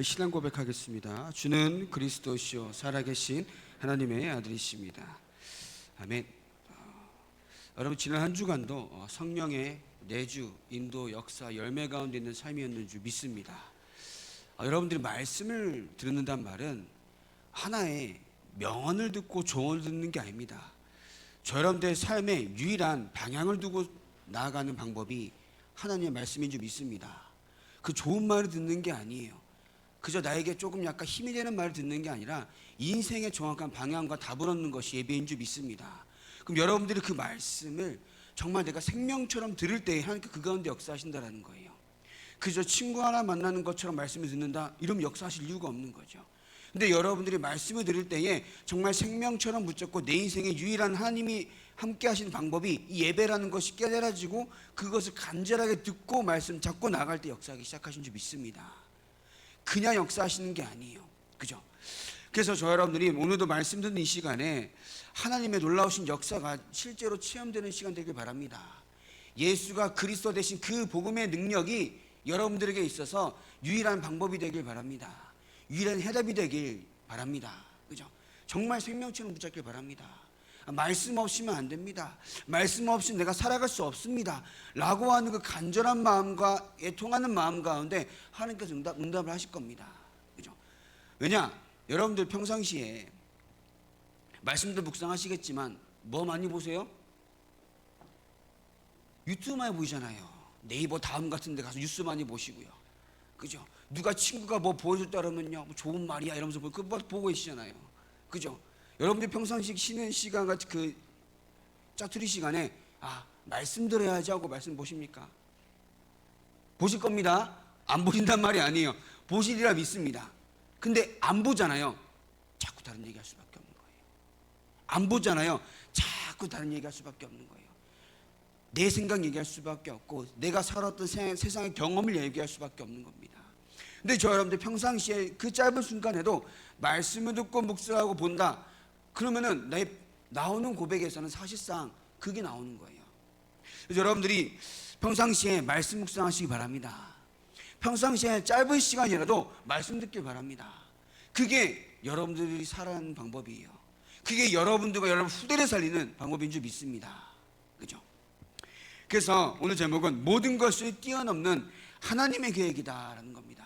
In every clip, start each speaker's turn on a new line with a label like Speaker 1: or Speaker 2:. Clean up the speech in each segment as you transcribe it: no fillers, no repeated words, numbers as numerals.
Speaker 1: 신앙 고백하겠습니다. 주는 그리스도시요 살아계신 하나님의 아들이십니다. 아멘. 여러분, 지난 한 주간도 성령의 내주, 인도, 역사, 열매 가운데 있는 삶이었는 줄 믿습니다. 여러분들이 말씀을 듣는단 말은 하나의 명언을 듣고 조언을 듣는 게 아닙니다. 저 여러분들의 삶의 유일한 방향을 두고 나아가는 방법이 하나님의 말씀인 줄 믿습니다. 그 좋은 말을 듣는 게 아니에요. 그저 나에게 조금 약간 힘이 되는 말을 듣는 게 아니라 인생의 정확한 방향과 답을 얻는 것이 예배인 줄 믿습니다. 그럼 여러분들이 그 말씀을 정말 내가 생명처럼 들을 때에 하나님께 그 가운데 역사하신다는 거예요. 그저 친구 하나 만나는 것처럼 말씀을 듣는다, 이러면 역사하실 이유가 없는 거죠. 근데 여러분들이 말씀을 들을 때에 정말 생명처럼 붙잡고 내 인생의 유일한 하나님이 함께 하시는 방법이 이 예배라는 것이 깨달아지고 그것을 간절하게 듣고 말씀 잡고 나갈 때 역사하기 시작하신 줄 믿습니다. 그냥 역사하시는 게 아니에요. 그죠? 그래서 저 여러분들이 오늘도 말씀 듣는 이 시간에 하나님의 놀라우신 역사가 실제로 체험되는 시간 되길 바랍니다. 예수가 그리스도 되신 그 복음의 능력이 여러분들에게 있어서 유일한 방법이 되길 바랍니다. 유일한 해답이 되길 바랍니다. 그죠? 정말 생명처럼 붙잡길 바랍니다. 말씀 없이면 안 됩니다. 말씀 없이 내가 살아갈 수 없습니다 라고 하는 그 간절한 마음과 애통하는 마음 가운데 하나님께서 응답을 하실 겁니다. 그죠? 왜냐? 여러분들 평상시에 말씀도 묵상하시겠지만 뭐 많이 보세요? 유튜브 많이 보이잖아요. 네이버 다음 같은 데 가서 뉴스 많이 보시고요. 그죠? 누가 친구가 뭐 보여줬다 그러면요, 뭐 좋은 말이야 이러면서 그거 보고 계시잖아요. 그죠? 여러분들 평상시 쉬는 시간 같은 그 짜투리 시간에 말씀 들어야지 하고 말씀 보십니까? 보실 겁니다. 안 보신단 말이 아니에요. 보시리라 믿습니다. 근데 안 보잖아요. 자꾸 다른 얘기할 수밖에 없는 거예요. 안 보잖아요. 자꾸 다른 얘기할 수밖에 없는 거예요. 내 생각 얘기할 수밖에 없고 내가 살았던 세상의 경험을 얘기할 수밖에 없는 겁니다. 근데 저 여러분들 평상시에 그 짧은 순간에도 말씀을 듣고 묵상하고 본다, 그러면은 나오는 고백에서는 사실상 그게 나오는 거예요. 그래서 여러분들이 평상시에 말씀 묵상하시기 바랍니다. 평상시에 짧은 시간이라도 말씀 듣길 바랍니다. 그게 여러분들이 살아가는 방법이에요. 그게 여러분들과 여러분 후대를 살리는 방법인 줄 믿습니다. 그죠? 그래서 오늘 제목은 모든 것을 뛰어넘는 하나님의 계획이다라는 겁니다.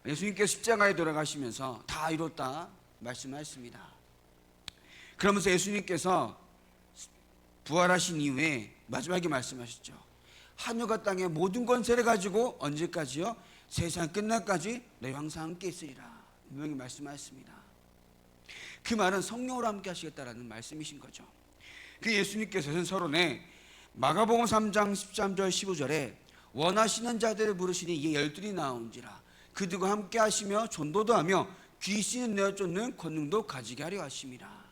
Speaker 1: 예수님께서 십자가에 돌아가시면서 다 이뤘다 말씀하셨습니다. 그러면서 예수님께서 부활하신 이후에 마지막에 말씀하셨죠. 하늘과 땅의 모든 권세를 가지고 언제까지요? 세상 끝날까지 너희 항상 함께 있으리라 분명히 말씀하셨습니다. 그 말은 성령으로 함께 하시겠다라는 말씀이신 거죠. 그 예수님께서 전서론에 마가복음 3장 13절 15절에 원하시는 자들을 부르시니 이에 열둘이 나온지라 그들과 함께 하시며 전도도 하며 귀신을 내어 쫓는 권능도 가지게 하려 하심이라.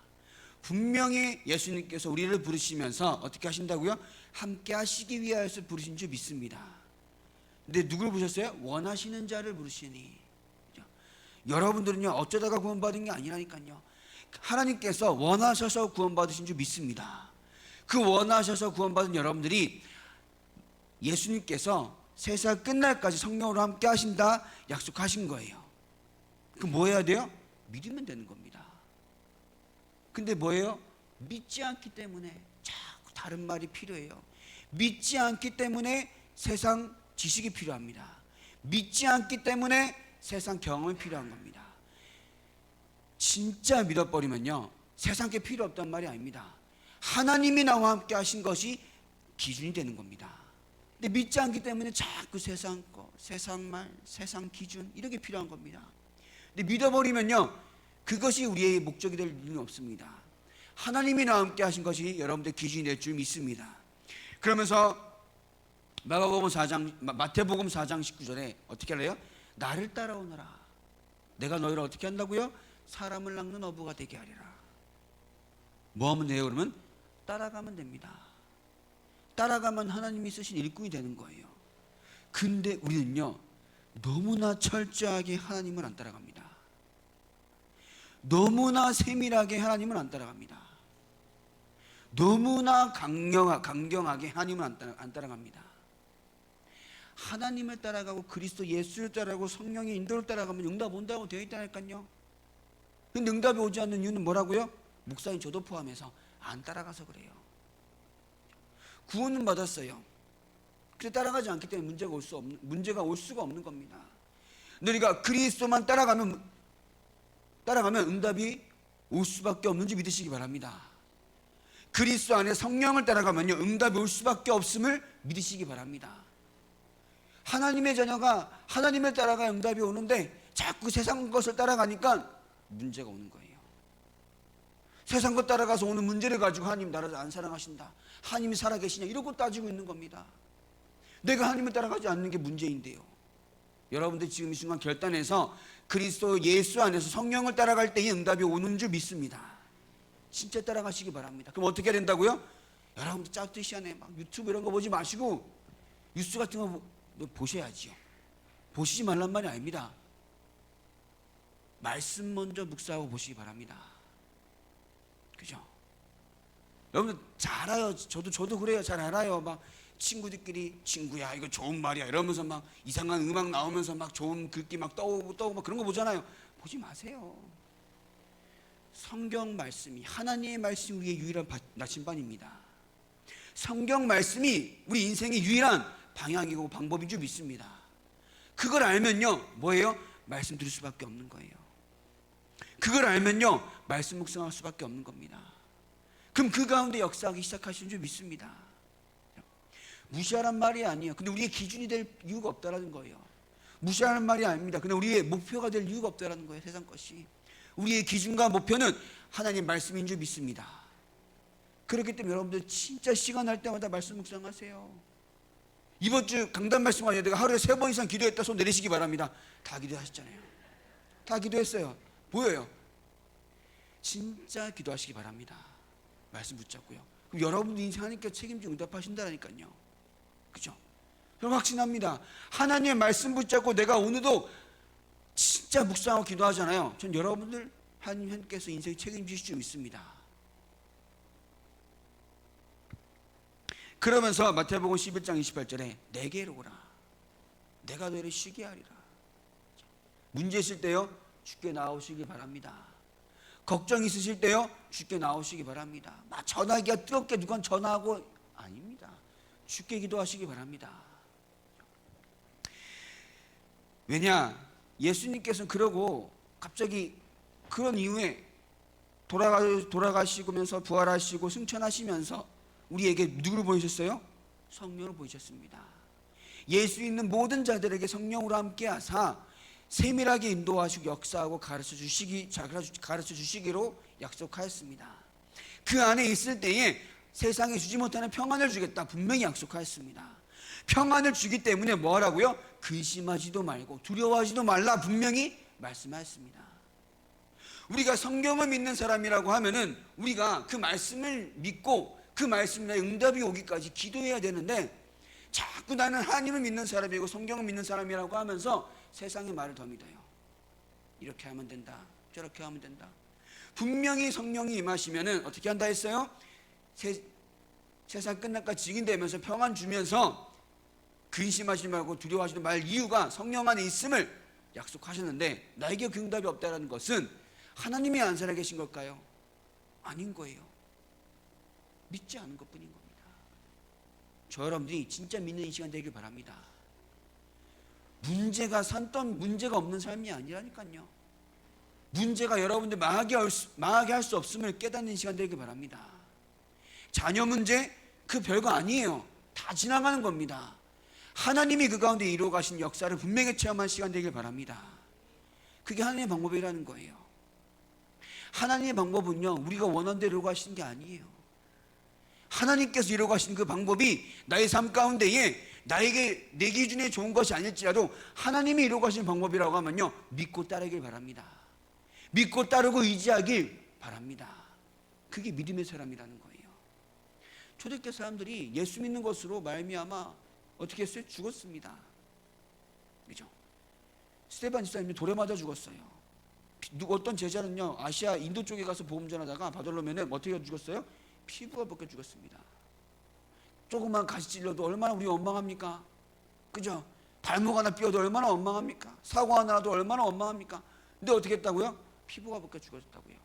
Speaker 1: 분명히 예수님께서 우리를 부르시면서 어떻게 하신다고요? 함께 하시기 위하여서 부르신 줄 믿습니다. 근데 누굴 부르셨어요? 원하시는 자를 부르시니. 여러분들은요 어쩌다가 구원받은 게 아니라니까요. 하나님께서 원하셔서 구원받으신 줄 믿습니다. 그 원하셔서 구원받은 여러분들이 예수님께서 세상 끝날까지 성령으로 함께 하신다 약속하신 거예요. 그럼 뭐 해야 돼요? 믿으면 되는 겁니다. 근데 뭐예요? 믿지 않기 때문에 자꾸 다른 말이 필요해요. 믿지 않기 때문에 세상 지식이 필요합니다. 믿지 않기 때문에 세상 경험이 필요한 겁니다. 진짜 믿어버리면요 세상 게 필요 없단 말이 아닙니다. 하나님이 나와 함께 하신 것이 기준이 되는 겁니다. 근데 믿지 않기 때문에 자꾸 세상 거, 세상 말, 세상 기준 이렇게 필요한 겁니다. 근데 믿어버리면요 그것이 우리의 목적이 될 일은 없습니다. 하나님이 나와 함께 하신 것이 여러분들 기준이 될 줄 믿습니다. 그러면서 마태복음 4장 19절에 어떻게 할래요? 나를 따라오너라. 내가 너희를 어떻게 한다고요? 사람을 낚는 어부가 되게 하리라. 뭐 하면 돼요? 그러면 따라가면 됩니다. 따라가면 하나님이 쓰신 일꾼이 되는 거예요. 근데 우리는요 너무나 철저하게 하나님을 안 따라갑니다. 너무나 세밀하게 하나님을 안 따라갑니다. 너무나 강경하게 하나님을 안 따라갑니다. 하나님을 따라가고 그리스도 예수를 따라가고 성령의 인도를 따라가면 응답 온다고 되어 있다니까요. 근데 응답이 오지 않는 이유는 뭐라고요? 목사님 저도 포함해서 안 따라가서 그래요. 구원은 받았어요. 근데 따라가지 않기 때문에 문제가 올 수가 없는 겁니다. 우리가 그리스도만 따라가면 응답이 올 수밖에 없는지 믿으시기 바랍니다. 그리스도 안에 성령을 따라가면요 응답이 올 수밖에 없음을 믿으시기 바랍니다. 하나님의 자녀가 하나님을 따라가 응답이 오는데 자꾸 세상 것을 따라가니까 문제가 오는 거예요. 세상 것 따라가서 오는 문제를 가지고 하나님 나라를 안 사랑하신다, 하나님이 살아계시냐 이러고 따지고 있는 겁니다. 내가 하나님을 따라가지 않는 게 문제인데요. 여러분들 지금 이 순간 결단해서 그리스도 예수 안에서 성령을 따라갈 때의 응답이 오는 줄 믿습니다. 진짜 따라가시기 바랍니다. 그럼 어떻게 해야 된다고요? 여러분들 짝짓 시간에 막 유튜브 이런 거 보지 마시고 뉴스 같은 거 보셔야지요. 보시지 말란 말이 아닙니다. 말씀 먼저 묵상하고 보시기 바랍니다. 그죠? 여러분들 잘 알아요. 저도 그래요. 잘 알아요. 막 친구들끼리 친구야 이거 좋은 말이야 이러면서 막 이상한 음악 나오면서 막 좋은 글귀 막 떠오고 막 그런 거 보잖아요. 보지 마세요. 성경 말씀이, 하나님의 말씀이 우리의 유일한 나침반입니다. 성경 말씀이 우리 인생의 유일한 방향이고 방법인 줄 믿습니다. 그걸 알면요 뭐예요? 말씀 들을 수밖에 없는 거예요. 그걸 알면요 말씀 묵상할 수밖에 없는 겁니다. 그럼 그 가운데 역사하기 시작하시는 줄 믿습니다. 무시하란 말이 아니에요. 근데 우리의 기준이 될 이유가 없다라는 거예요. 무시하는 말이 아닙니다. 근데 우리의 목표가 될 이유가 없다라는 거예요. 세상 것이. 우리의 기준과 목표는 하나님 말씀인 줄 믿습니다. 그렇기 때문에 여러분들 진짜 시간 날 때마다 말씀 묵상하세요. 이번 주 강단 말씀하셔야 내가 하루에 3번 이상 기도했다 손 내리시기 바랍니다. 다 기도하셨잖아요. 다 기도했어요. 보여요. 진짜 기도하시기 바랍니다. 말씀 붙잡고요. 그럼 여러분들 인생 하나님께 책임지고 응답하신다니까요. 그죠? 그럼 확신합니다. 하나님의 말씀 붙잡고 내가 오늘도 진짜 묵상하고 기도하잖아요. 전 여러분들 하나님께서 인생 책임지실 줄 믿습니다. 그러면서 마태복음 11장 28절에 내게로 오라. 내가 너를 쉬게 하리라. 문제 있을 때요 주께 나오시기 바랍니다. 걱정 있으실 때요 주께 나오시기 바랍니다. 막 전화기가 뜨겁게 누가 전화하고 아닙니다. 주께 기도하시기 바랍니다. 왜냐 예수님께서는 그러고 갑자기 그런 이후에 돌아가시면서 부활하시고 승천하시면서 우리에게 누구를 보이셨어요? 성령을 보이셨습니다. 예수 있는 모든 자들에게 성령으로 함께 하사 세밀하게 인도하시고 역사하고 가르쳐 주시기로 약속하였습니다. 그 안에 있을 때에 세상에 주지 못하는 평안을 주겠다 분명히 약속하였습니다. 평안을 주기 때문에 뭐 하라고요? 근심하지도 말고 두려워하지도 말라 분명히 말씀하였습니다. 우리가 성경을 믿는 사람이라고 하면은 우리가 그 말씀을 믿고 그 말씀에 응답이 오기까지 기도해야 되는데 자꾸 나는 하나님을 믿는 사람이고 성경을 믿는 사람이라고 하면서 세상의 말을 더 믿어요. 이렇게 하면 된다 저렇게 하면 된다. 분명히 성령이 임하시면은 어떻게 한다 했어요? 세상 끝날까지 증인되면서 평안 주면서 근심하지 말고 두려워하지 말 이유가 성령 안에 있음을 약속하셨는데 나에게 그 응답이 없다는 것은 하나님이 안 살아계신 걸까요? 아닌 거예요. 믿지 않은 것뿐인 겁니다. 저 여러분들이 진짜 믿는 이 시간 되길 바랍니다. 문제가 산던 문제가 없는 삶이 아니라니까요. 문제가 여러분들 망하게 할 수 없음을 깨닫는 시간 되길 바랍니다. 자녀 문제 그 별거 아니에요. 다 지나가는 겁니다. 하나님이 그 가운데 이루어 가신 역사를 분명히 체험한 시간 되길 바랍니다. 그게 하나님의 방법이라는 거예요. 하나님의 방법은요 우리가 원하는 대로 이루어 가시는 게 아니에요. 하나님께서 이루어 가신 그 방법이 나의 삶 가운데에 나에게 내 기준에 좋은 것이 아닐지라도 하나님이 이루어 가신 방법이라고 하면요 믿고 따르길 바랍니다. 믿고 따르고 의지하길 바랍니다. 그게 믿음의 사람이라는 거예요. 초대때 사람들이 예수 믿는 것으로 말미암아 어떻게 했어요? 죽었습니다. 그죠? 스데반 집사님이 돌에 맞아 죽었어요. 어떤 제자는요 아시아 인도 쪽에 가서 복음 전하다가 바돌로면은 어떻게 죽었어요? 피부가 벗겨 죽었습니다. 조금만 가시 찔러도 얼마나 우리 원망합니까? 그죠? 발목 하나 삐어도 얼마나 원망합니까? 사고 하나 나도 얼마나 원망합니까? 근데 어떻게 했다고요? 피부가 벗겨 죽었다고요.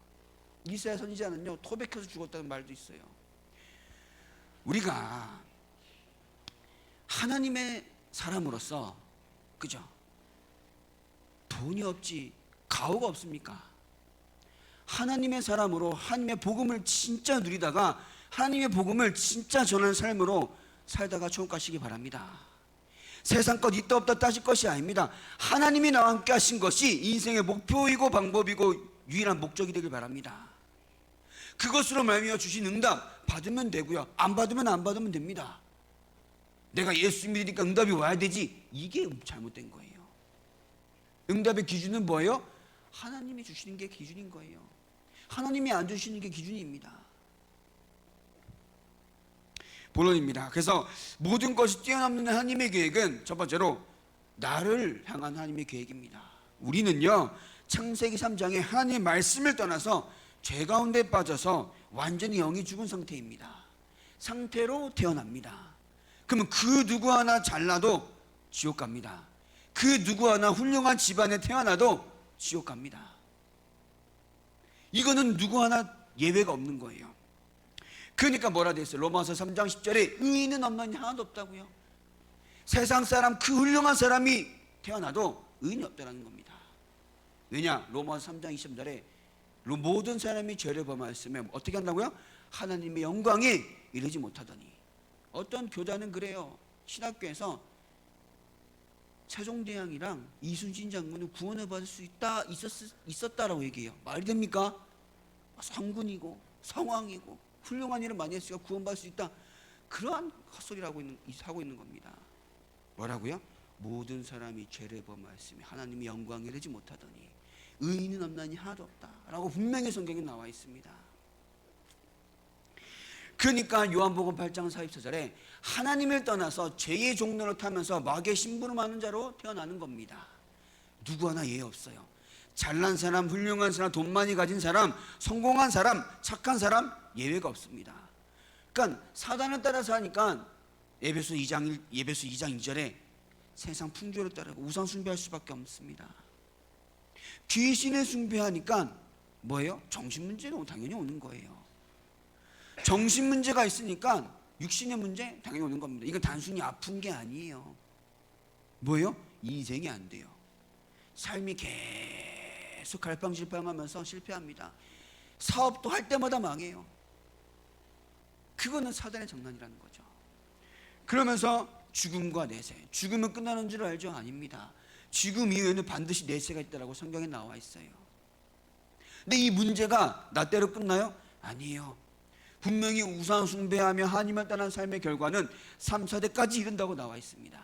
Speaker 1: 이사야 선지자는요, 토백해서 죽었다는 말도 있어요. 우리가 하나님의 사람으로서, 그죠? 돈이 없지 가오가 없습니까? 하나님의 사람으로 하나님의 복음을 진짜 누리다가 하나님의 복음을 진짜 전하는 삶으로 살다가 천국 가시기 바랍니다. 세상 것 있다 없다 따질 것이 아닙니다. 하나님이 나와 함께 하신 것이 인생의 목표이고 방법이고 유일한 목적이 되길 바랍니다. 그것으로 말미암아 주신 응답 받으면 되고요, 안 받으면 안 받으면 됩니다. 내가 예수 믿으니까 응답이 와야 되지, 이게 잘못된 거예요. 응답의 기준은 뭐예요? 하나님이 주시는 게 기준인 거예요. 하나님이 안 주시는 게 기준입니다. 본론입니다. 그래서 모든 것이 뛰어넘는 하나님의 계획은 첫 번째로 나를 향한 하나님의 계획입니다. 우리는요, 창세기 3장에 하나님의 말씀을 떠나서 죄 가운데 빠져서 완전히 영이 죽은 상태로 태어납니다. 그러면 그 누구 하나 잘나도 지옥 갑니다. 그 누구 하나 훌륭한 집안에 태어나도 지옥 갑니다. 이거는 누구 하나 예외가 없는 거예요. 그러니까 뭐라 돼 있어요? 로마서 3장 10절에 의인은 없나니 하나도 없다고요. 세상 사람, 그 훌륭한 사람이 태어나도 의인이 없다는 겁니다. 왜냐? 로마서 3장 20절에 모든 사람이 죄를 범하였으면 어떻게 한다고요? 하나님의 영광에 이르지 못하더니. 어떤 교단은 그래요. 신학교에서 세종대왕이랑 이순신 장군은 구원을 받을 수 있었다라고 얘기해요. 말이 됩니까? 성군이고 성왕이고 훌륭한 일을 많이 했으니까 구원받을 수 있다. 그러한 헛소리를 하고 있는 겁니다. 뭐라고요? 모든 사람이 죄를 범하였으며 하나님의 영광에 이르지 못하더니 의인은 없나니 하나도 없다 라고 분명히 성경에 나와 있습니다. 그러니까 요한복음 8장 44절에 하나님을 떠나서 죄의 종로를 타면서 마귀의 심부름하는 자로 태어나는 겁니다. 누구 하나 예외 없어요. 잘난 사람, 훌륭한 사람, 돈 많이 가진 사람, 성공한 사람, 착한 사람 예외가 없습니다. 그러니까 사단을 따라서 하니까 에베소 2장 2절에 세상 풍조를 따르고 우상 숭배할 수밖에 없습니다. 귀신을 숭배하니까 뭐예요? 정신 문제는 당연히 오는 거예요. 정신 문제가 있으니까 육신의 문제 당연히 오는 겁니다. 이건 단순히 아픈 게 아니에요. 뭐예요? 인생이 안 돼요. 삶이 계속 갈팡질팡하면서 실패합니다. 사업도 할 때마다 망해요. 그거는 사단의 장난이라는 거죠. 그러면서 죽음과 내세, 죽음은 끝나는 줄 알죠? 아닙니다. 죽음 이후에는 반드시 내세가 있다고 성경에 나와 있어요. 근데 이 문제가 나 때로 끝나요? 아니에요. 분명히 우상 숭배하며 하나님을 떠난 삶의 결과는 3, 4대까지 이른다고 나와 있습니다.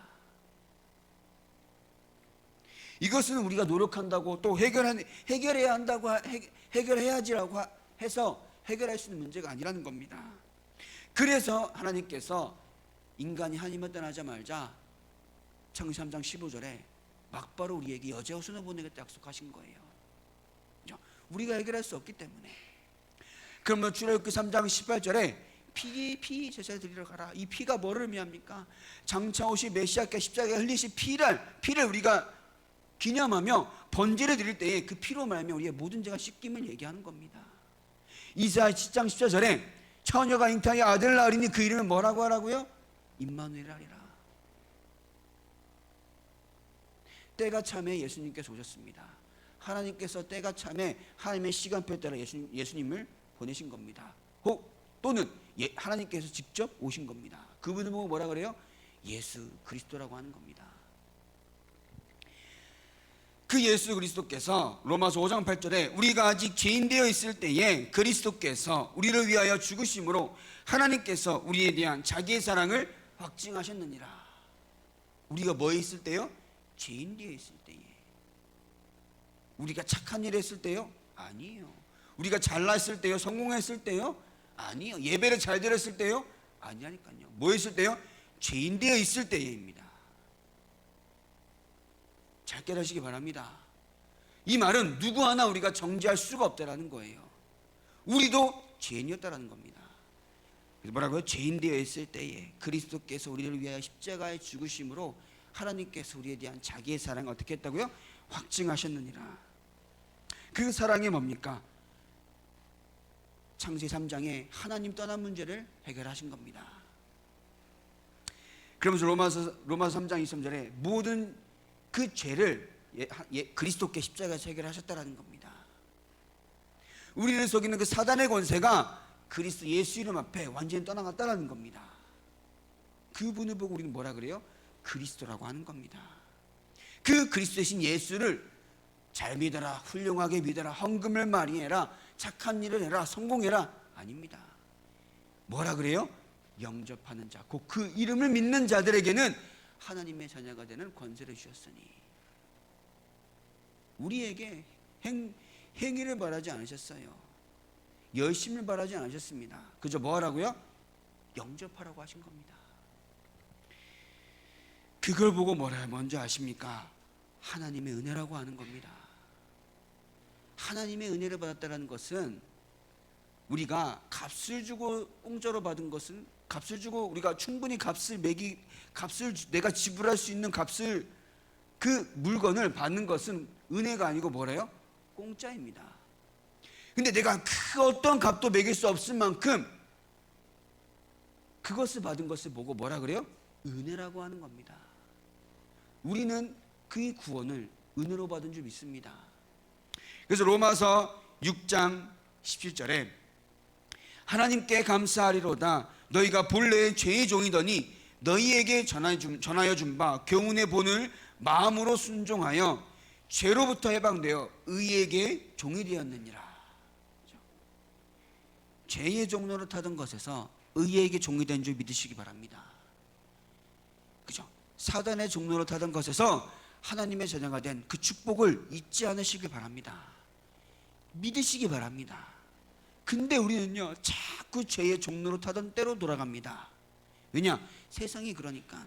Speaker 1: 이것은 우리가 노력한다고 또 해결해야 한다고 해결해야지라고 해서 해결할 수 있는 문제가 아니라는 겁니다. 그래서 하나님께서 인간이 하나님을 떠나자 말자 창세기 3장 15절에 막바로 우리에게 여제호선을 보내겠다 약속하신 거예요. 우리가 해결할 수 없기 때문에. 그러면 출애굽기 3장 18절에 피 제사를 드리러 가라. 이 피가 뭐를 의미합니까? 장차 오실 메시아께 십자가에 흘리신 피를 우리가 기념하며 번제를 드릴 때에 그 피로 말하면 우리의 모든 죄가 씻김을 얘기하는 겁니다. 이사야 10장 14절에 처녀가 잉태하여 아들을 낳으리니 그 이름을 뭐라고 하라고요? 임마누엘 하리라. 때가 참에 예수님께서 오셨습니다. 하나님께서 때가 참에 하나님의 시간표에 따라 예수님을 보내신 겁니다. 또는 하나님께서 직접 오신 겁니다. 그분을 보고 뭐라 그래요? 예수 그리스도라고 하는 겁니다. 그 예수 그리스도께서 로마서 5장 8절에 우리가 아직 죄인 되어 있을 때에 그리스도께서 우리를 위하여 죽으심으로 하나님께서 우리에 대한 자기의 사랑을 확증하셨느니라. 우리가 뭐에 있을 때요? 죄인 되어 있을 때에. 우리가 착한 일 했을 때요? 아니에요. 우리가 잘났을 때요? 성공했을 때요? 아니에요. 예배를 잘 드렸을 때요? 아니라니까요. 뭐 했을 때요? 죄인 되어 있을 때입니다. 잘 깨닫시기 바랍니다. 이 말은 누구 하나 우리가 정죄할 수가 없다라는 거예요. 우리도 죄인이었다라는 겁니다. 그래서 뭐라고요? 죄인 되어 있을 때에 그리스도께서 우리를 위하여 십자가에 죽으심으로 하나님께서 우리에 대한 자기의 사랑을 어떻게 했다고요? 확증하셨느니라. 그 사랑이 뭡니까? 창세기 3장에 하나님 떠난 문제를 해결하신 겁니다. 그러면서 로마서 3장 23절에 모든 그 죄를 그리스도께 십자가에서 해결하셨다라는 겁니다. 우리를 속이는 그 사단의 권세가 그리스도 예수 이름 앞에 완전히 떠나갔다라는 겁니다. 그분을 보고 우리는 뭐라 그래요? 그리스도라고 하는 겁니다. 그 그리스도이신 예수를 잘 믿어라, 훌륭하게 믿어라, 헌금을 많이 해라, 착한 일을 해라, 성공해라, 아닙니다. 뭐라 그래요? 영접하는 자, 곧 그 이름을 믿는 자들에게는 하나님의 자녀가 되는 권세를 주셨으니. 우리에게 행위를 바라지 않으셨어요. 열심을 바라지 않으셨습니다. 그저 뭐 하라고요? 영접하라고 하신 겁니다. 그걸 보고 뭐라 먼저 아십니까? 하나님의 은혜라고 하는 겁니다. 하나님의 은혜를 받았다는 것은 우리가 값을 주고 공짜로 받은 것은, 값을 주고 우리가 충분히 값을 내가 지불할 수 있는 값을, 그 물건을 받는 것은 은혜가 아니고 뭐래요? 공짜입니다. 근데 내가 그 어떤 값도 매길 수 없을 만큼 그것을 받은 것을 보고 뭐라 그래요? 은혜라고 하는 겁니다. 우리는 그 구원을 은혜로 받은 줄 믿습니다. 그래서 로마서 6장 17절에 하나님께 감사하리로다. 너희가 본래 죄의 종이더니 너희에게 전하여 준 바 교훈의 본을 마음으로 순종하여 죄로부터 해방되어 의에게 종이 되었느니라. 죄의 종로를 타던 것에서 의에게 종이 된 줄 믿으시기 바랍니다. 그죠? 사단의 종로를 타던 것에서 하나님의 자녀가 된 그 축복을 잊지 않으시기 바랍니다. 믿으시기 바랍니다. 근데 우리는요, 자꾸 죄의 종로로 타던 때로 돌아갑니다. 왜냐? 세상이 그러니까.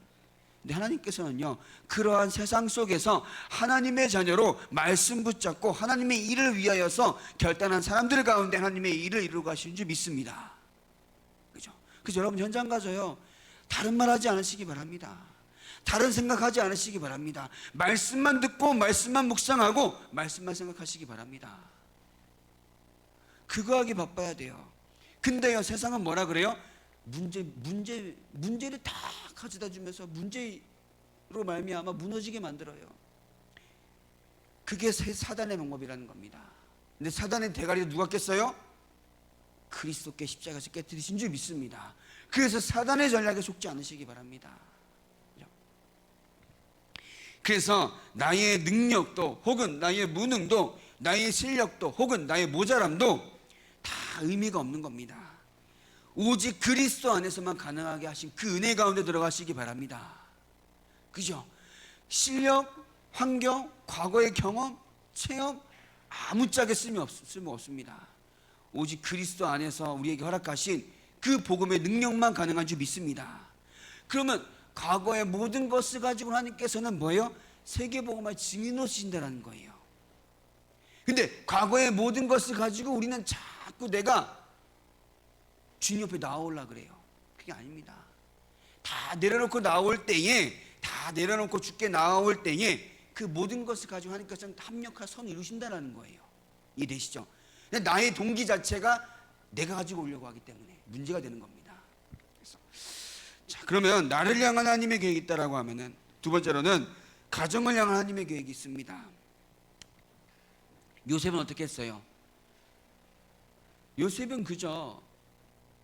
Speaker 1: 근데 하나님께서는요, 그러한 세상 속에서 하나님의 자녀로 말씀 붙잡고 하나님의 일을 위하여서 결단한 사람들 가운데 하나님의 일을 이루고 가시는 줄 믿습니다. 그죠? 그래서 여러분 현장 가서요, 다른 말 하지 않으시기 바랍니다. 다른 생각하지 않으시기 바랍니다. 말씀만 듣고 말씀만 묵상하고 말씀만 생각하시기 바랍니다. 그거 하기 바빠야 돼요. 근데요, 세상은 뭐라 그래요? 문제를 다 가져다 주면서 문제로 말미암아 무너지게 만들어요. 그게 사단의 방법이라는 겁니다. 근데 사단의 대가리를 누가 깼어요? 그리스도께 십자가에서 깨뜨리신 줄 믿습니다. 그래서 사단의 전략에 속지 않으시기 바랍니다. 그래서 나의 능력도 혹은 나의 무능도 나의 실력도 혹은 나의 모자람도 다 의미가 없는 겁니다. 오직 그리스도 안에서만 가능하게 하신 그 은혜 가운데 들어가시기 바랍니다. 그죠? 실력, 환경, 과거의 경험, 체험 아무짝에 쓸모 없습니다. 오직 그리스도 안에서 우리에게 허락하신 그 복음의 능력만 가능한 줄 믿습니다. 그러면 과거의 모든 것을 가지고 하나님께서는 뭐예요? 세계복음의 증인으로 쓰신다는 거예요. 근데 과거의 모든 것을 가지고 우리는 자꾸 내가 주님 옆에 나오려고 그래요. 그게 아닙니다. 다 내려놓고 나올 때에, 다 내려놓고 죽게 나올 때에 그 모든 것을 가지고 하나님께서는 합력한 선을 이루신다는 거예요. 이해되시죠? 나의 동기 자체가 내가 가지고 오려고 하기 때문에 문제가 되는 겁니다. 그래서 자, 그러면 나를 향한 하나님의 계획이 있다라고 하면은 두 번째로는 가정을 향한 하나님의 계획이 있습니다. 요셉은 어떻게 했어요? 요셉은 그저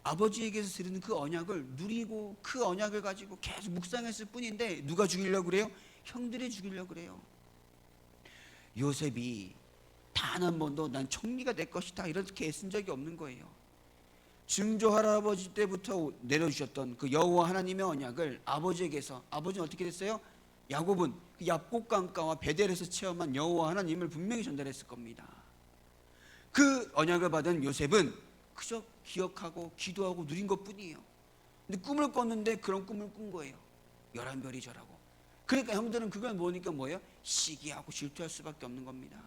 Speaker 1: 아버지에게서 들은 그 언약을 누리고 그 언약을 가지고 계속 묵상했을 뿐인데 누가 죽이려고 그래요? 형들이 죽이려고 그래요. 요셉이 단 한 번도 난 총리가 될 것이다 이렇게 애쓴 적이 없는 거예요. 증조 할아버지 때부터 내려주셨던 그 여호와 하나님의 언약을 아버지에게서, 아버지는 어떻게 됐어요? 야곱은 그 얍곡강가와 베델에서 체험한 여호와 하나님을 분명히 전달했을 겁니다. 그 언약을 받은 요셉은 그저 기억하고 기도하고 누린 것뿐이에요. 근데 꿈을 꿨는데 그런 꿈을 꾼 거예요. 11별이 절하고. 그러니까 형들은 그걸 보니까 뭐예요? 시기하고 질투할 수밖에 없는 겁니다.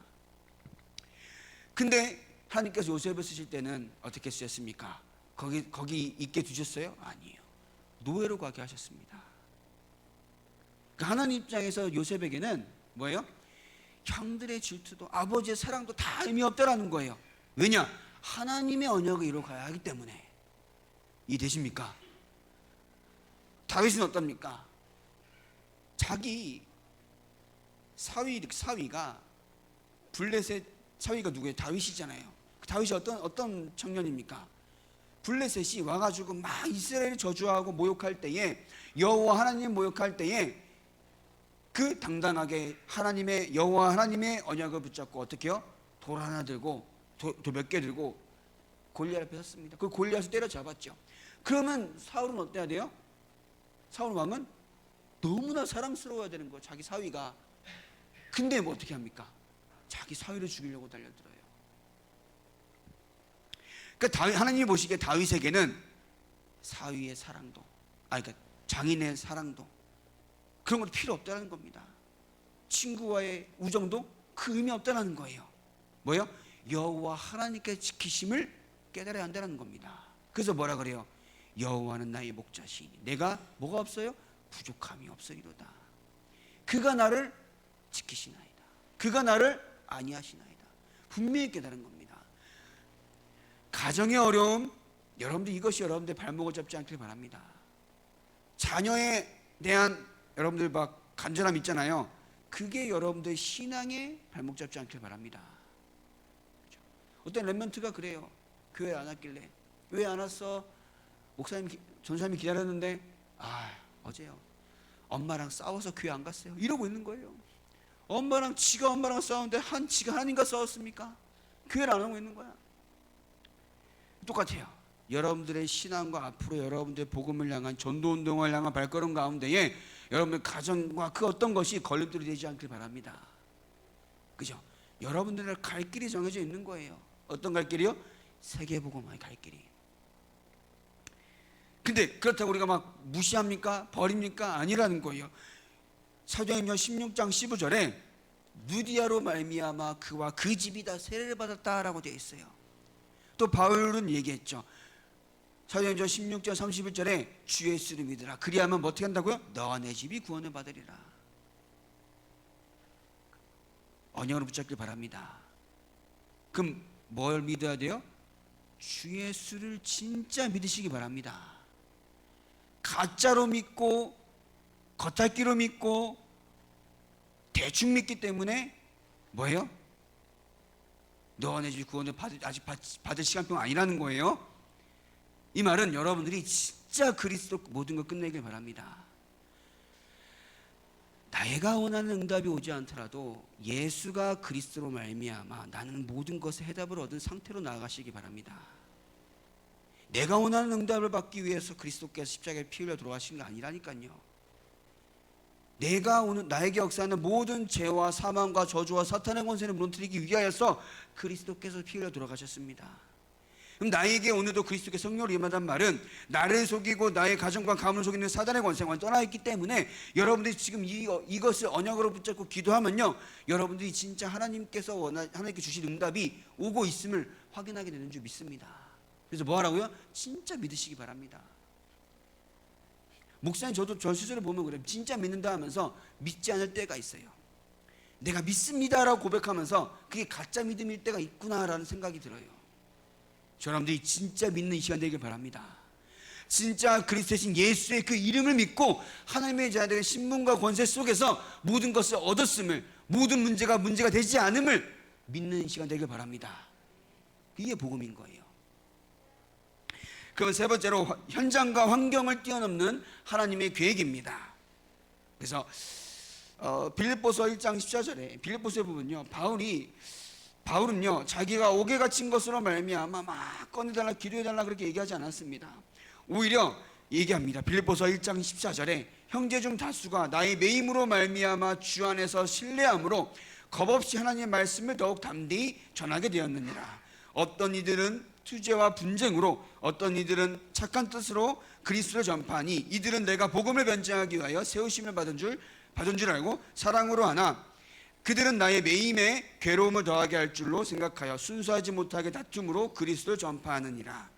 Speaker 1: 근데 하나님께서 요셉을 쓰실 때는 어떻게 쓰셨습니까? 거기 있게 두셨어요? 아니에요. 노예로 가게 하셨습니다. 하나님 입장에서 요셉에게는 뭐예요? 형들의 질투도 아버지의 사랑도 다 의미 없다라는 거예요. 왜냐? 하나님의 언약을 이루어가야 하기 때문에. 이해되십니까? 다윗은 어떻습니까? 자기 사위가 블레셋 사위가 누구예요? 다윗이잖아요. 다윗이 어떤 청년입니까? 블레셋이 와가지고 막 이스라엘을 저주하고 모욕할 때에, 여호와 하나님 모욕할 때에 그 당당하게 하나님의 여호와 하나님의 언약을 붙잡고 어떻게 해요? 돌 하나 들고 돌 몇 개 들고 골리앗 앞에 섰습니다. 그 골리앗을 때려잡았죠. 그러면 사울은 어때야 돼요? 사울 왕은 너무나 사랑스러워야 되는 거예요, 자기 사위가. 근데 뭐 어떻게 합니까? 자기 사위를 죽이려고 달려들어요. 그러니까 하나님이 보시기에 다윗에게는 사위의 사랑도, 그러니까 장인의 사랑도 그런 것도 필요 없다는 겁니다. 친구와의 우정도 그 의미 없다는 거예요. 뭐예요? 여호와 하나님께 지키심을 깨달아야 한다는 겁니다. 그래서 뭐라 그래요? 여호와는 나의 목자시니 내가 뭐가 없어요? 부족함이 없으리로다. 그가 나를 지키시나이다. 그가 나를 안위하시나이다. 분명히 깨달은 겁니다. 가정의 어려움, 여러분들 이것이 여러분들 발목을 잡지 않길 바랍니다. 자녀에 대한 여러분들 막 간절함 있잖아요. 그게 여러분들 신앙에 발목 잡지 않길 바랍니다. 그렇죠? 어떤 렘넌트가 그래요. 교회 안 왔길래. 왜 안 왔어? 목사님, 전사님이 기다렸는데 어제요 엄마랑 싸워서 교회 안 갔어요. 이러고 있는 거예요. 지가 엄마랑 싸우는데 지가 하나님과 싸웠습니까? 교회를 안 오고 있는 거야. 똑같아요. 여러분들의 신앙과 앞으로 여러분들의 복음을 향한 전도운동을 향한 발걸음 가운데에 여러분들 가정과 그 어떤 것이 걸림돌이 되지 않길 바랍니다. 그죠? 여러분들의 갈 길이 정해져 있는 거예요. 어떤 갈 길이요? 세계복음의 갈 길이. 근데 그렇다고 우리가 막 무시합니까? 버립니까? 아니라는 거예요. 사도행전 16장 15절에 누디아로 말미암아 그와 그 집이 다 세례를 받았다라고 되어 있어요. 또 바울은 얘기했죠. 사도행전 16장 31절에 주 예수를 믿으라. 그리하면 뭐 어떻게 한다고요? 너와 내 집이 구원을 받으리라. 언약으로 붙잡길 바랍니다. 그럼 뭘 믿어야 돼요? 주 예수를 진짜 믿으시기 바랍니다. 가짜로 믿고 겉핥기로 믿고 대충 믿기 때문에 뭐예요? 너와 내 집이 구원을 아직 받을 시간표가 아니라는 거예요. 이 말은 여러분들이 진짜 그리스도 모든 걸 끝내길 바랍니다. 내가 원하는 응답이 오지 않더라도 예수가 그리스도로 말미암아 나는 모든 것에 해답을 얻은 상태로 나아가시기 바랍니다. 내가 원하는 응답을 받기 위해서 그리스도께서 십자가에 피 흘려 돌아가신 게 아니라니까요. 나에게 역사하는 모든 죄와 사망과 저주와 사탄의 권세를 무너뜨리기 위하여서 그리스도께서 피 흘려 돌아가셨습니다. 그럼 나에게 오늘도 그리스도께서 성령으로 임하단 말은 나를 속이고 나의 가정과 가문을 속이는 사단의 권세가 떠나 있기 때문에 여러분들이 지금 이것을 언약으로 붙잡고 기도하면요, 여러분들이 진짜 하나님께 주신 응답이 오고 있음을 확인하게 되는 줄 믿습니다. 그래서 뭐 하라고요? 진짜 믿으시기 바랍니다. 목사님, 저도 저 스스로 보면 그래요. 진짜 믿는다 하면서 믿지 않을 때가 있어요. 내가 믿습니다라고 고백하면서 그게 가짜 믿음일 때가 있구나라는 생각이 들어요. 여러분들이 진짜 믿는 이 시간 되길 바랍니다. 진짜 그리스도신 예수의 그 이름을 믿고 하나님의 자녀들의 신분과 권세 속에서 모든 것을 얻었음을, 모든 문제가 되지 않음을 믿는 시간 되길 바랍니다. 이게 복음인 거예요. 그럼 세 번째로 현장과 환경을 뛰어넘는 하나님의 계획입니다. 그래서 빌립보서 1장 14절에 빌립보서에 보면요, 바울은요 자기가 옥에 갇힌 것으로 말미암아 막 꺼내달라 기도해달라 그렇게 얘기하지 않았습니다. 오히려 얘기합니다. 빌립보서 1장 14절에 형제 중 다수가 나의 매임으로 말미암아 주 안에서 신뢰함으로 겁없이 하나님의 말씀을 더욱 담대히 전하게 되었느니라. 어떤 이들은 투죄와 분쟁으로, 어떤 이들은 착한 뜻으로 그리스도를 전파하니 이들은 내가 복음을 변증하기 위하여 세우심을 받은 줄 알고 사랑으로 하나 그들은 나의 매임에 괴로움을 더하게 할 줄로 생각하여 순수하지 못하게 다툼으로 그리스도를 전파하느니라.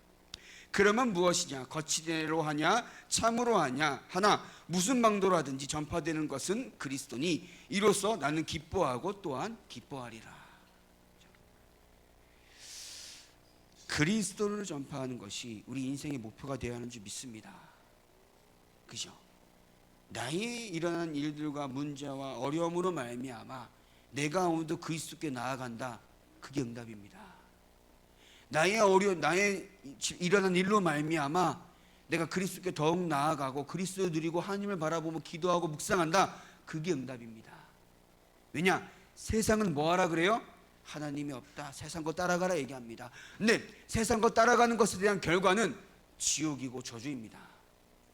Speaker 1: 그러면 무엇이냐? 거치대로 하냐? 참으로 하냐? 하나 무슨 방도로 하든지 전파되는 것은 그리스도니 이로써 나는 기뻐하고 또한 기뻐하리라. 그리스도를 전파하는 것이 우리 인생의 목표가 되어야 하는 줄 믿습니다. 그죠? 나의 일어난 일들과 문제와 어려움으로 말미암아 내가 오늘도 그리스도께 나아간다. 그게 응답입니다. 나의 일어난 일로 말미암아 내가 그리스도께 더욱 나아가고 그리스도를 누리고 하나님을 바라보며 기도하고 묵상한다. 그게 응답입니다. 왜냐? 세상은 뭐하라 그래요? 하나님이 없다. 세상 거 따라가라 얘기합니다. 근데 세상 거 따라가는 것에 대한 결과는 지옥이고 저주입니다.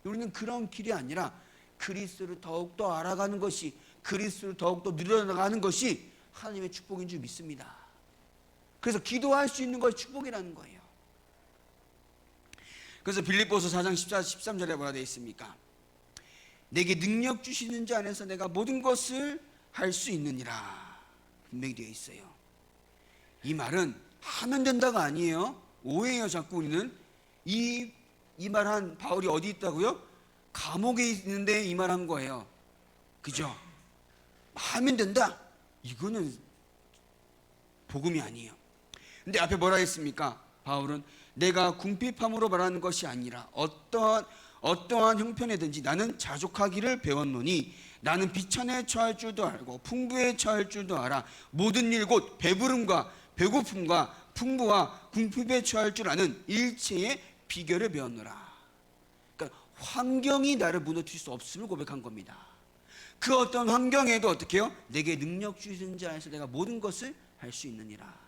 Speaker 1: 우리는 그런 길이 아니라 그리스도를 더욱더 알아가는 것이, 그리스도를 더욱더 누려나가는 것이 하나님의 축복인 줄 믿습니다. 그래서 기도할 수 있는 것이 축복이라는 거예요. 그래서 빌립보서 4장 13절에 뭐라 되어 있습니까? 내게 능력 주시는 자 안에서 내가 모든 것을 할 수 있느니라 분명히 되어 있어요. 이 말은 하면 된다가 아니에요. 오해해요. 자꾸 우리는 이 말한 바울이 어디 있다고요? 감옥에 있는데 이 말한 거예요. 그죠? 하면 된다. 이거는 복음이 아니에요. 근데 앞에 뭐라 했습니까? 바울은 내가 궁핍함으로 말하는 것이 아니라 어떠한 형편이든지 나는 자족하기를 배웠노니 나는 비천에 처할 줄도 알고 풍부에 처할 줄도 알아. 모든 일 곧 배부름과 배고픔과 풍부와 궁핍에 처할 줄 아는 일체의 비결을 배웠노라. 그러니까 환경이 나를 무너뜨릴 수 없음을 고백한 겁니다. 그 어떤 환경에도 어떻게 해요? 내게 능력 주시는 자 안에서 내가 모든 것을 할 수 있느니라.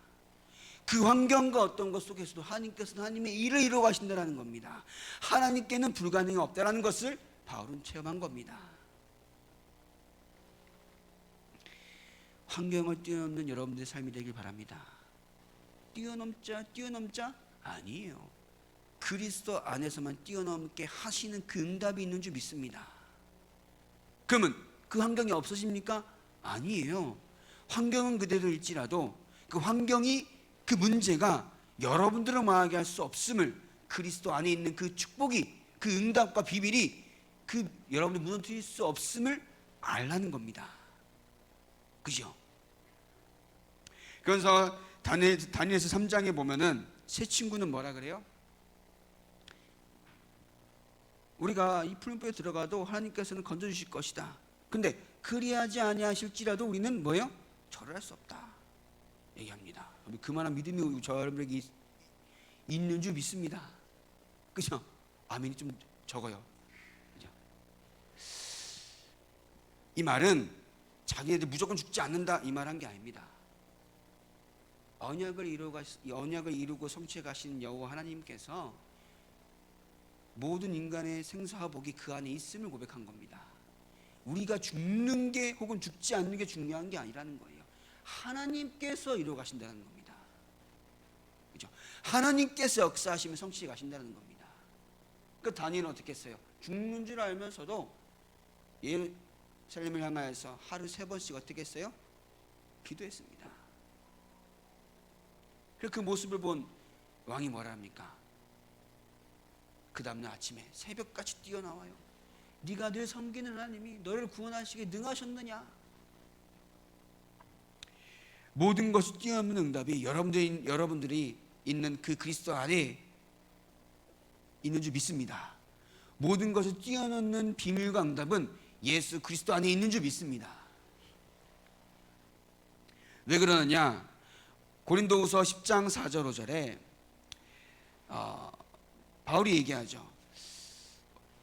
Speaker 1: 그 환경과 어떤 것 속에서도 하나님께서는 하나님의 일을 이루어 가신다는 겁니다. 하나님께는 불가능이 없다는 것을 바울은 체험한 겁니다. 환경을 뛰어넘는 여러분들의 삶이 되길 바랍니다. 뛰어넘자 아니에요. 그리스도 안에서만 뛰어넘게 하시는 그 응답이 있는 줄 믿습니다. 그러면 그 환경이 없어집니까? 아니에요. 환경은 그대로일지라도 그 환경이, 그 문제가 여러분들을 망하게 할 수 없음을, 그리스도 안에 있는 그 축복이, 그 응답과 비밀이 그 여러분들 무너뜨릴 수 없음을 알라는 겁니다. 그죠? 그래서 다니엘서 3장에 보면은 새 친구는 뭐라 그래요? 우리가 이 풀무불에 들어가도 하나님께서는 건져주실 것이다. 근데 그리하지 아니하실지라도 우리는 뭐예요? 절을 할 수 없다 얘기합니다. 그만한 믿음이 저 여러분에게 있는 줄 믿습니다. 그죠? 아멘이 좀 적어요. 그죠? 이 말은 자기네들 무조건 죽지 않는다 이 말 한 게 아닙니다. 언약을 이루고 성취해 가시는 여호와 하나님께서 모든 인간의 생사와 복이 그 안에 있음을 고백한 겁니다. 우리가 죽는 게 혹은 죽지 않는 게 중요한 게 아니라는 거예요. 하나님께서 이루어 가신다는 겁니다. 그죠? 하나님께서 역사하시면 성취해 가신다는 겁니다. 그 다니엘은 어떻게 했어요? 죽는 줄 알면서도 예루살렘을 향하여서 하루 3번씩 어떻게 했어요? 기도했습니다. 그 모습을 본 왕이 뭐라 합니까? 그 다음날 아침에 새벽같이 뛰어나와요. 네가 늘 섬기는 하나님이 너를 구원하시기에 능하셨느냐? 모든 것을 뛰어넘는 응답이 여러분들이 있는 그 그리스도 안에 있는 줄 믿습니다. 모든 것을 뛰어넘는 비밀과 응답은 예수 그리스도 안에 있는 줄 믿습니다. 왜 그러느냐? 고린도후서 10장 4절 5절에 바울이 얘기하죠.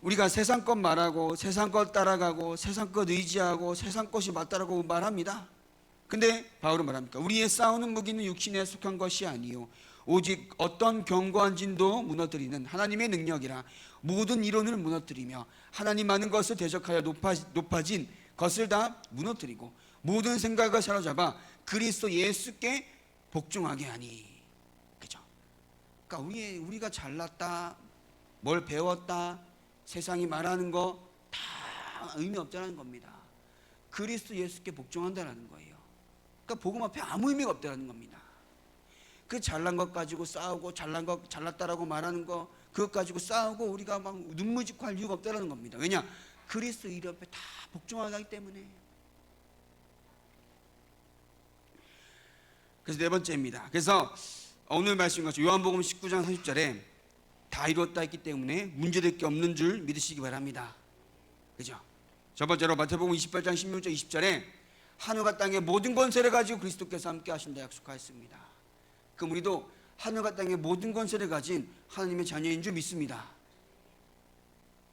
Speaker 1: 우리가 세상 것 말하고 세상 것 따라가고 세상 것 의지하고 세상 것이 맞다라고 말합니다. 근데 바울은 말합니까? 우리의 싸우는 무기는 육신에 속한 것이 아니요 오직 어떤 견고한 진도 무너뜨리는 하나님의 능력이라. 모든 이론을 무너뜨리며 하나님 많은 것을 대적하여 높아진 것을 다 무너뜨리고 모든 생각을 사로잡아 그리스도 예수께 복종하게 하니. 그죠? 그러니까 우리가 잘났다, 뭘 배웠다, 세상이 말하는 거 다 의미 없다는 겁니다. 그리스도 예수께 복종한다는 거예요. 그러니까 복음 앞에 아무 의미가 없다는 겁니다. 그 잘난 것 가지고 싸우고 잘난 것 잘났다라고 말하는 거 그것 가지고 싸우고 우리가 막 눈물 짓고 할 이유가 없다는 겁니다. 왜냐? 그리스도 이름 앞에 다 복종하기 때문에. 그래서 네 번째입니다. 그래서 오늘 말씀인 것처럼 요한복음 19장 30절에 다 이루었다 했기 때문에 문제될 게 없는 줄 믿으시기 바랍니다. 그죠? 첫 번째로 마태복음 28장 16절 20절에 하늘과 땅의 모든 권세를 가지고 그리스도께서 함께 하신다 약속하였습니다. 그럼 우리도 하늘과 땅의 모든 권세를 가진 하나님의 자녀인 줄 믿습니다.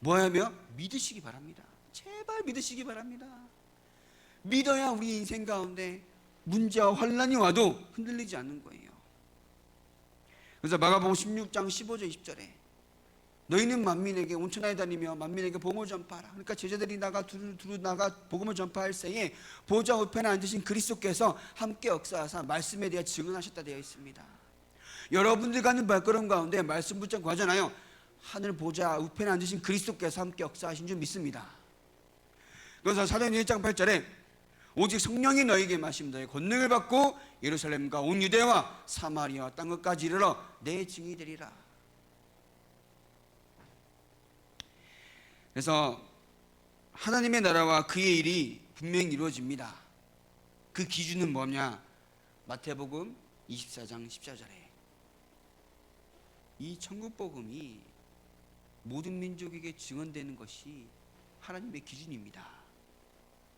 Speaker 1: 뭐하며? 믿으시기 바랍니다. 제발 믿으시기 바랍니다. 믿어야 우리 인생 가운데 문제와 환난이 와도 흔들리지 않는 거예요. 그래서 마가복음 16장 15절 20절에 너희는 만민에게 온천하에 다니며 만민에게 복음을 전파하라. 그러니까 제자들이 두루 나가 복음을 전파할 새에 보좌 우편에 앉으신 그리스도께서 함께 역사하사 말씀에 대해 증언하셨다 되어 있습니다. 여러분들 가는 발걸음 가운데 말씀 붙잡고 가잖아요. 하늘 보좌 우편에 앉으신 그리스도께서 함께 역사하신 줄 믿습니다. 그래서 사도행전 1장 8절에 오직 성령이 너희에게 마시면 너희 권능을 받고 예루살렘과 온 유대와 사마리아와 땅 끝까지 이르러 내 증인이 되리라. 그래서 하나님의 나라와 그의 일이 분명히 이루어집니다. 그 기준은 뭐냐? 마태복음 24장 14절에 이 천국 복음이 모든 민족에게 증언되는 것이 하나님의 기준입니다.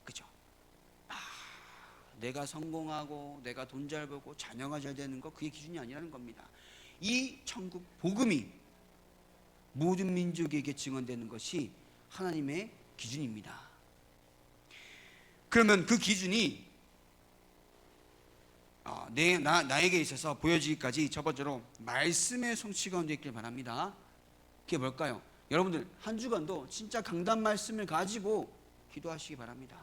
Speaker 1: 그죠? 내가 성공하고 내가 돈 잘 벌고 자녀가 잘 되는 거 그게 기준이 아니라는 겁니다. 이 천국 복음이 모든 민족에게 증언되는 것이 하나님의 기준입니다. 그러면 그 기준이 나에게 있어서 보여지기까지 첫 번째로 말씀의 성취 가운데 있길 바랍니다. 그게 뭘까요? 여러분들 한 주간도 진짜 강단 말씀을 가지고 기도하시기 바랍니다.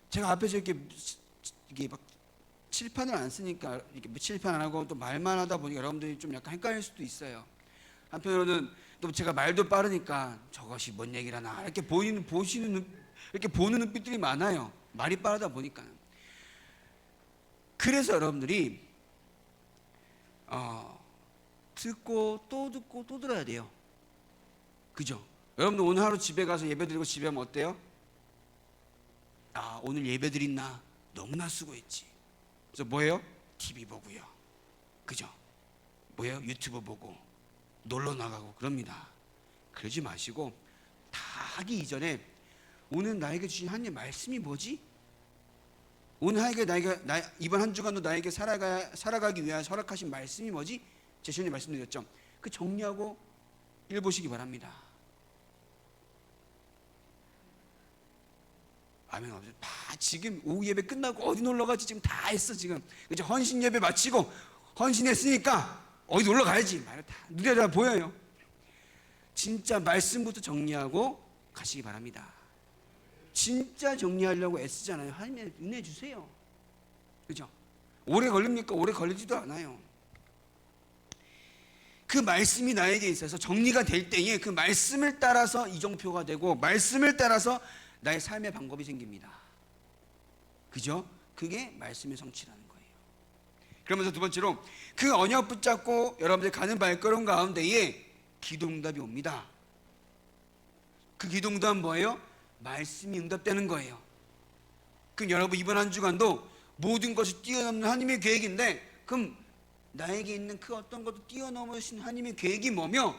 Speaker 1: 제가 앞에서 이게 막 칠판을 안 쓰니까 이렇게 칠판 안 하고 또 말만 하다 보니까 여러분들이 좀 약간 헷갈릴 수도 있어요. 한편으로는 또 제가 말도 빠르니까 저것이 뭔 얘기라나 이렇게 이렇게 보는 눈빛들이 많아요. 말이 빠르다 보니까. 그래서 여러분들이 듣고 또 들어야 돼요. 그죠? 여러분들 오늘 하루 집에 가서 예배드리고 집에 하면 어때요? 오늘 예배드린 나 너무나 수고했지. 그래서 뭐예요? TV 보고요. 그죠? 뭐예요? 유튜브 보고 놀러 나가고 그럽니다. 그러지 마시고 다 하기 이전에 오늘 나에게 주신 하나님의 말씀이 뭐지? 오늘 이번 한 주간도 나에게 살아가기 위한 허락하신 말씀이 뭐지? 제가 전에 말씀드렸죠. 그 정리하고 읽어보시기 바랍니다. 아멘. 지금 오후 예배 끝나고 어디 놀러 가지? 지금 다 했어 지금. 이제 헌신 예배 마치고 헌신했으니까 어디 놀러 가야지. 말 다 눈에 다 보여요. 진짜 말씀부터 정리하고 가시기 바랍니다. 진짜 정리하려고 애쓰잖아요. 하나님 은혜 주세요. 그죠? 오래 걸립니까? 오래 걸리지도 않아요. 그 말씀이 나에게 있어서 정리가 될 때에 그 말씀을 따라서 이정표가 되고 말씀을 따라서 나의 삶의 방법이 생깁니다. 그죠? 그게 말씀의 성취라는 거예요. 그러면서 두 번째로 그 언약 붙잡고 여러분들 가는 발걸음 가운데에 기도응답이 옵니다. 그 기도응답은 뭐예요? 말씀이 응답되는 거예요. 그럼 여러분 이번 한 주간도 모든 것이 뛰어넘는 하나님의 계획인데 그럼 나에게 있는 그 어떤 것도 뛰어넘으신 하나님의 계획이 뭐며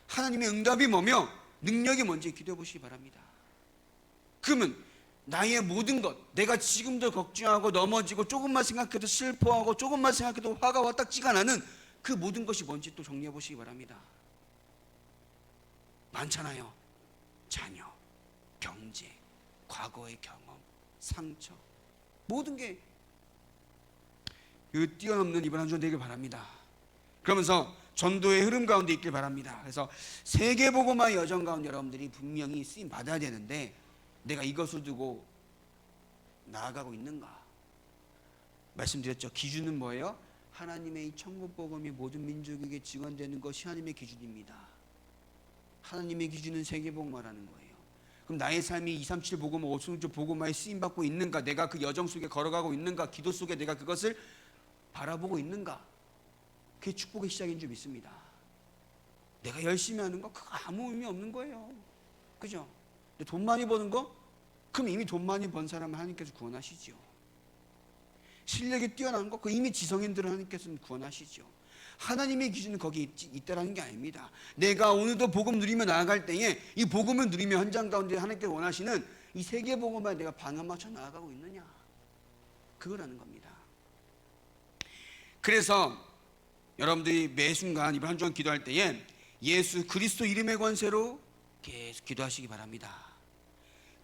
Speaker 1: 하나님의 응답이 뭐며 능력이 뭔지 기도해 보시기 바랍니다. 그러면 나의 모든 것, 내가 지금도 걱정하고 넘어지고 조금만 생각해도 슬퍼하고 조금만 생각해도 화가 와딱지가 나는 그 모든 것이 뭔지 또 정리해 보시기 바랍니다. 많잖아요. 자녀, 경제, 과거의 경험, 상처, 모든 게 뛰어넘는 이번 한 주 되길 바랍니다. 그러면서 전도의 흐름 가운데 있길 바랍니다. 그래서 세계복음화의 여정 가운데 여러분들이 분명히 쓰임 받아야 되는데 내가 이것을 두고 나아가고 있는가? 말씀드렸죠. 기준은 뭐예요? 하나님의 이 천국 복음이 모든 민족에게 증언되는 것이 하나님의 기준입니다. 하나님의 기준은 세계복음화라는 거예요. 그럼 나의 삶이 237 복음, 536 복음화에 쓰임받고 있는가? 내가 그 여정 속에 걸어가고 있는가? 기도 속에 내가 그것을 바라보고 있는가? 그게 축복의 시작인 줄 믿습니다. 내가 열심히 하는 거 그거 아무 의미 없는 거예요. 그죠? 근데 돈 많이 버는 거? 그럼 이미 돈 많이 번 사람을 하나님께서 구원하시죠. 실력이 뛰어난 거? 그 이미 지성인들을 하나님께서는 구원하시죠. 하나님의 기준은 거기 있다라는 게 아닙니다. 내가 오늘도 복음 누리며 나아갈 때에 이 복음을 누리며 현장 가운데 하나님께서 원하시는 이 세계 복음에 내가 방향 맞춰 나아가고 있느냐, 그거라는 겁니다. 그래서 여러분들이 매 순간 이번 한 주간 기도할 때에 예수 그리스도 이름의 권세로 계속 기도하시기 바랍니다.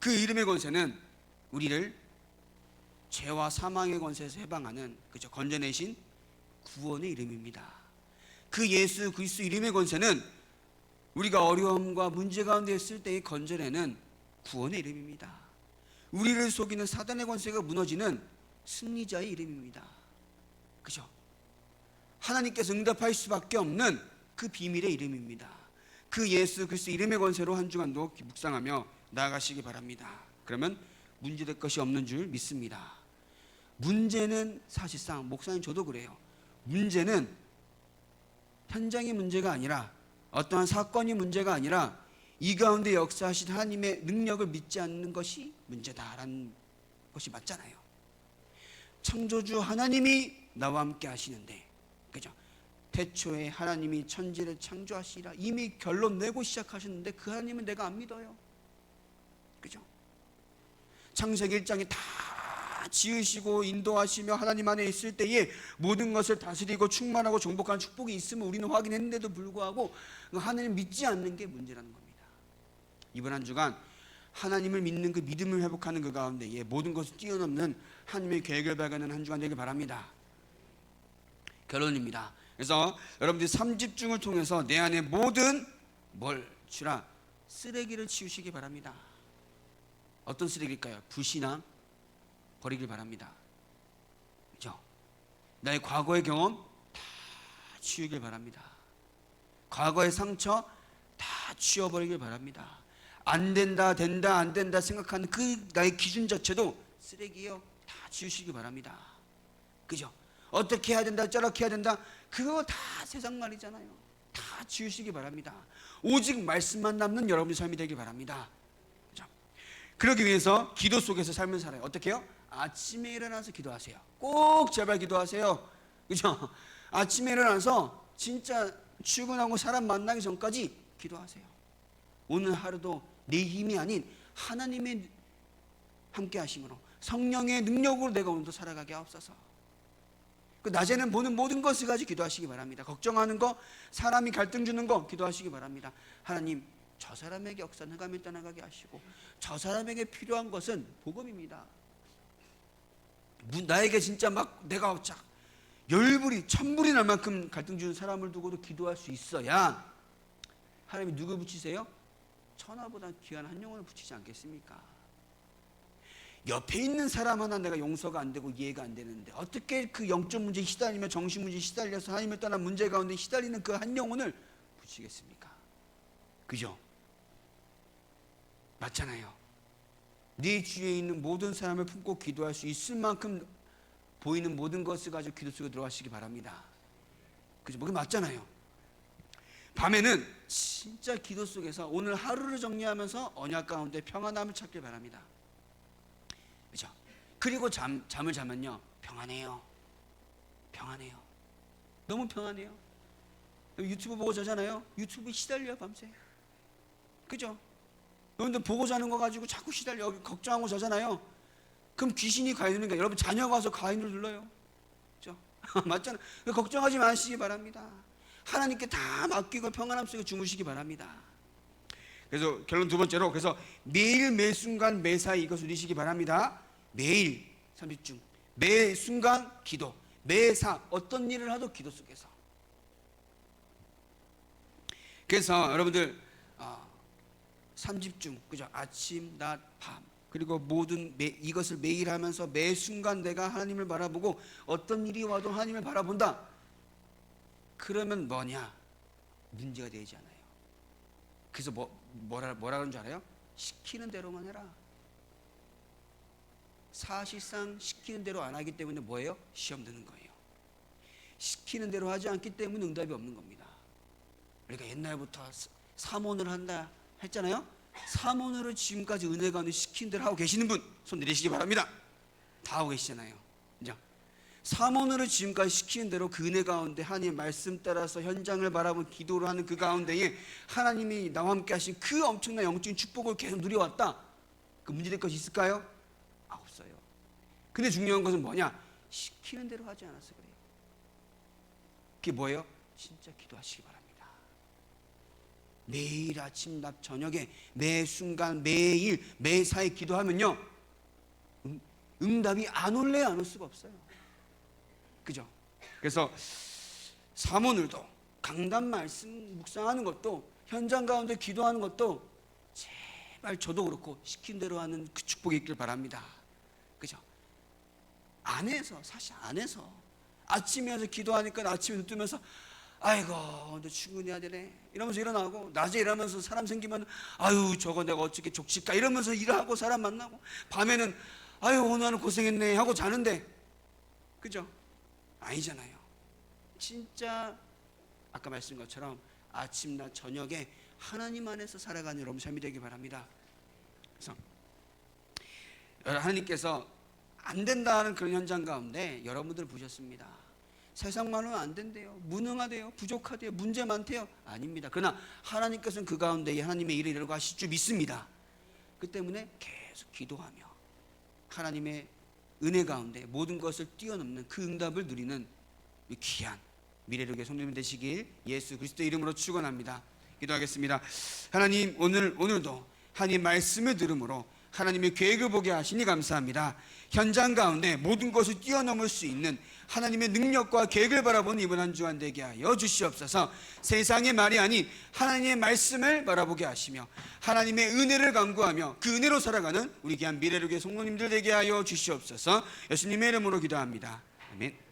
Speaker 1: 그 이름의 권세는 우리를 죄와 사망의 권세에서 해방하는, 그죠, 건져내신 구원의 이름입니다. 그 예수 그리스도 이름의 권세는 우리가 어려움과 문제 가운데 있을 때에 건져내는 구원의 이름입니다. 우리를 속이는 사단의 권세가 무너지는 승리자의 이름입니다. 그죠? 하나님께서 응답할 수밖에 없는 그 비밀의 이름입니다. 그 예수 그리스도 이름의 권세로 한 주간도 묵상하며 나아가시기 바랍니다. 그러면 문제될 것이 없는 줄 믿습니다. 문제는 사실상, 목사님 저도 그래요, 문제는 현장의 문제가 아니라, 어떠한 사건이 문제가 아니라 이 가운데 역사하신 하나님의 능력을 믿지 않는 것이 문제다라는 것이 맞잖아요. 창조주 하나님이 나와 함께 하시는데, 그죠? 태초에 하나님이 천지를 창조하시라 이미 결론 내고 시작하셨는데 그 하나님은 내가 안 믿어요. 그죠? 창세기 1장에 다 지으시고 인도하시며 하나님 안에 있을 때에 모든 것을 다스리고 충만하고 정복하는 축복이 있음을 우리는 확인했는데도 불구하고 하나님 믿지 않는 게 문제라는 겁니다. 이번 한 주간 하나님을 믿는 그 믿음을 회복하는 그 가운데에 모든 것을 뛰어넘는 하나님의 계획을 발견하는 한 주간 되길 바랍니다. 결론입니다. 그래서 여러분들이 3집중을 통해서 내 안에 모든 뭘 치라? 쓰레기를 치우시기 바랍니다. 어떤 쓰레기일까요? 불신앙 버리길 바랍니다. 그죠? 나의 과거의 경험 다 치우길 바랍니다. 과거의 상처 다 치워버리길 바랍니다. 안 된다, 된다, 안 된다 생각하는 그 나의 기준 자체도 쓰레기요, 다 치우시기 바랍니다. 그죠? 어떻게 해야 된다, 저렇게 해야 된다, 그거 다 세상 말이잖아요. 다 지우시기 바랍니다. 오직 말씀만 남는 여러분의 삶이 되길 바랍니다. 그죠? 그러기 위해서 기도 속에서 삶을 살아요. 어떻게 해요? 아침에 일어나서 기도하세요. 꼭 제발 기도하세요. 그죠? 아침에 일어나서 진짜 출근하고 사람 만나기 전까지 기도하세요. 오늘 하루도 내 힘이 아닌 하나님의 함께 하심으로 성령의 능력으로 내가 오늘도 살아가게 하옵소서. 그 낮에는 보는 모든 것을 가지고 기도하시기 바랍니다. 걱정하는 거, 사람이 갈등 주는 거 기도하시기 바랍니다. 하나님, 저 사람에게 억산 흑암을 떠나가게 하시고 저 사람에게 필요한 것은 복음입니다. 나에게 진짜 막 내가 열불이 천불이 날 만큼 갈등 주는 사람을 두고도 기도할 수 있어야 하나님이 누구 붙이세요? 천하보다 귀한 한 영혼을 붙이지 않겠습니까? 옆에 있는 사람 하나 내가 용서가 안 되고 이해가 안 되는데 어떻게 그 영적 문제에 시달리며 정신 문제에 시달려서 하나님을 떠난 문제 가운데 시달리는 그 한 영혼을 붙이겠습니까? 그죠? 맞잖아요. 네 주위에 있는 모든 사람을 품고 기도할 수 있을 만큼 보이는 모든 것을 가지고 기도 속에 들어가시기 바랍니다. 그죠? 그게 맞잖아요. 밤에는 진짜 기도 속에서 오늘 하루를 정리하면서 언약 가운데 평안함을 찾길 바랍니다. 그죠? 그리고 잠을 자면요, 평안해요. 평안해요. 너무 평안해요. 유튜브 보고 자잖아요. 유튜브에 시달려요, 밤새. 그죠? 여러분들 보고 자는 거 가지고 자꾸 시달려 걱정하고 자잖아요. 그럼 귀신이 가인을, 여러분 자녀가 와서 가인을 눌러요. 그죠? 맞잖아요. 걱정하지 마시기 바랍니다. 하나님께 다 맡기고 평안함 속에 주무시기 바랍니다. 그래서 결론 두 번째로, 그래서 매일 매 순간 매사에 이것을 누리시기 바랍니다. 매일 30중, 매 순간 기도, 매사 어떤 일을 하도 기도 속에서. 그래서 여러분들 30중, 그죠? 아침, 낮, 밤, 그리고 이것을 매일 하면서 매 순간 내가 하나님을 바라보고 어떤 일이 와도 하나님을 바라본다. 그러면 뭐냐? 문제가 되지 않아요. 그래서 뭐라 그런 줄 알아요? 시키는 대로만 해라. 사실상 시키는 대로 안 하기 때문에 뭐예요? 시험 드는 거예요. 시키는 대로 하지 않기 때문에 응답이 없는 겁니다. 우리가 옛날부터 사모를 한다 했잖아요. 사모를 지금까지 은혜 가운데 시킨 대로 하고 계시는 분 손 내리시기 바랍니다. 다 하고 계시잖아요. 이제 사모를 지금까지 시키는 대로 그 은혜 가운데 하나님의 말씀 따라서 현장을 바라보고 기도를 하는 그 가운데에 하나님이 나와 함께 하신 그 엄청난 영적인 축복을 계속 누려왔다. 그 문제될 것이 있을까요? 없어요. 근데 중요한 것은 뭐냐? 시키는 대로 하지 않아서 그래요. 그게 뭐예요? 진짜 기도하시기 바랍니다. 매일 아침, 낮, 저녁에 매 순간, 매일, 매사에 기도하면요, 응답이 안 올래 안 올 수가 없어요. 그죠? 그래서 사모늘도 강단 말씀 묵상하는 것도 현장 가운데 기도하는 것도 제발 저도 그렇고 시킨 대로 하는 그 축복이 있길 바랍니다. 그죠? 안에서, 사실 안에서 아침에 와서 기도하니까 아침에 눈 뜨면서 아이고 오늘 출근해야 되네 이러면서 일어나고, 낮에 일하면서 사람 생기면 아유 저거 내가 어떻게 족칠까 이러면서 일하고 사람 만나고, 밤에는 아유 오늘은 고생했네 하고 자는데, 그죠? 아니잖아요. 진짜 아까 말씀드린 것처럼 아침, 낮, 저녁에 하나님 안에서 살아가는 여러분 삶이 되기 바랍니다. 그래서 하나님께서 안 된다는 그런 현장 가운데 여러분들 보셨습니다. 세상만으로는 안 된대요. 무능하대요. 부족하대요. 문제 많대요. 아닙니다. 그러나 하나님께서는 그 가운데 하나님의 일을 이루고 하실 줄 믿습니다. 그 때문에 계속 기도하며 하나님의 은혜 가운데 모든 것을 뛰어넘는 그 응답을 누리는 귀한 미래를 위해 성도님 되시길 예수 그리스도의 이름으로 축원합니다. 기도하겠습니다. 하나님, 오늘도 하나님 말씀을 들음으로 하나님의 계획을 보게 하시니 감사합니다. 현장 가운데 모든 것을 뛰어넘을 수 있는 하나님의 능력과 계획을 바라보는 이번 한 주간 되게 하여 주시옵소서. 세상의 말이 아닌 하나님의 말씀을 바라보게 하시며 하나님의 은혜를 간구하며 그 은혜로 살아가는 우리 귀한 미래를 위해 성도님들 되게 하여 주시옵소서. 예수님의 이름으로 기도합니다. 아멘.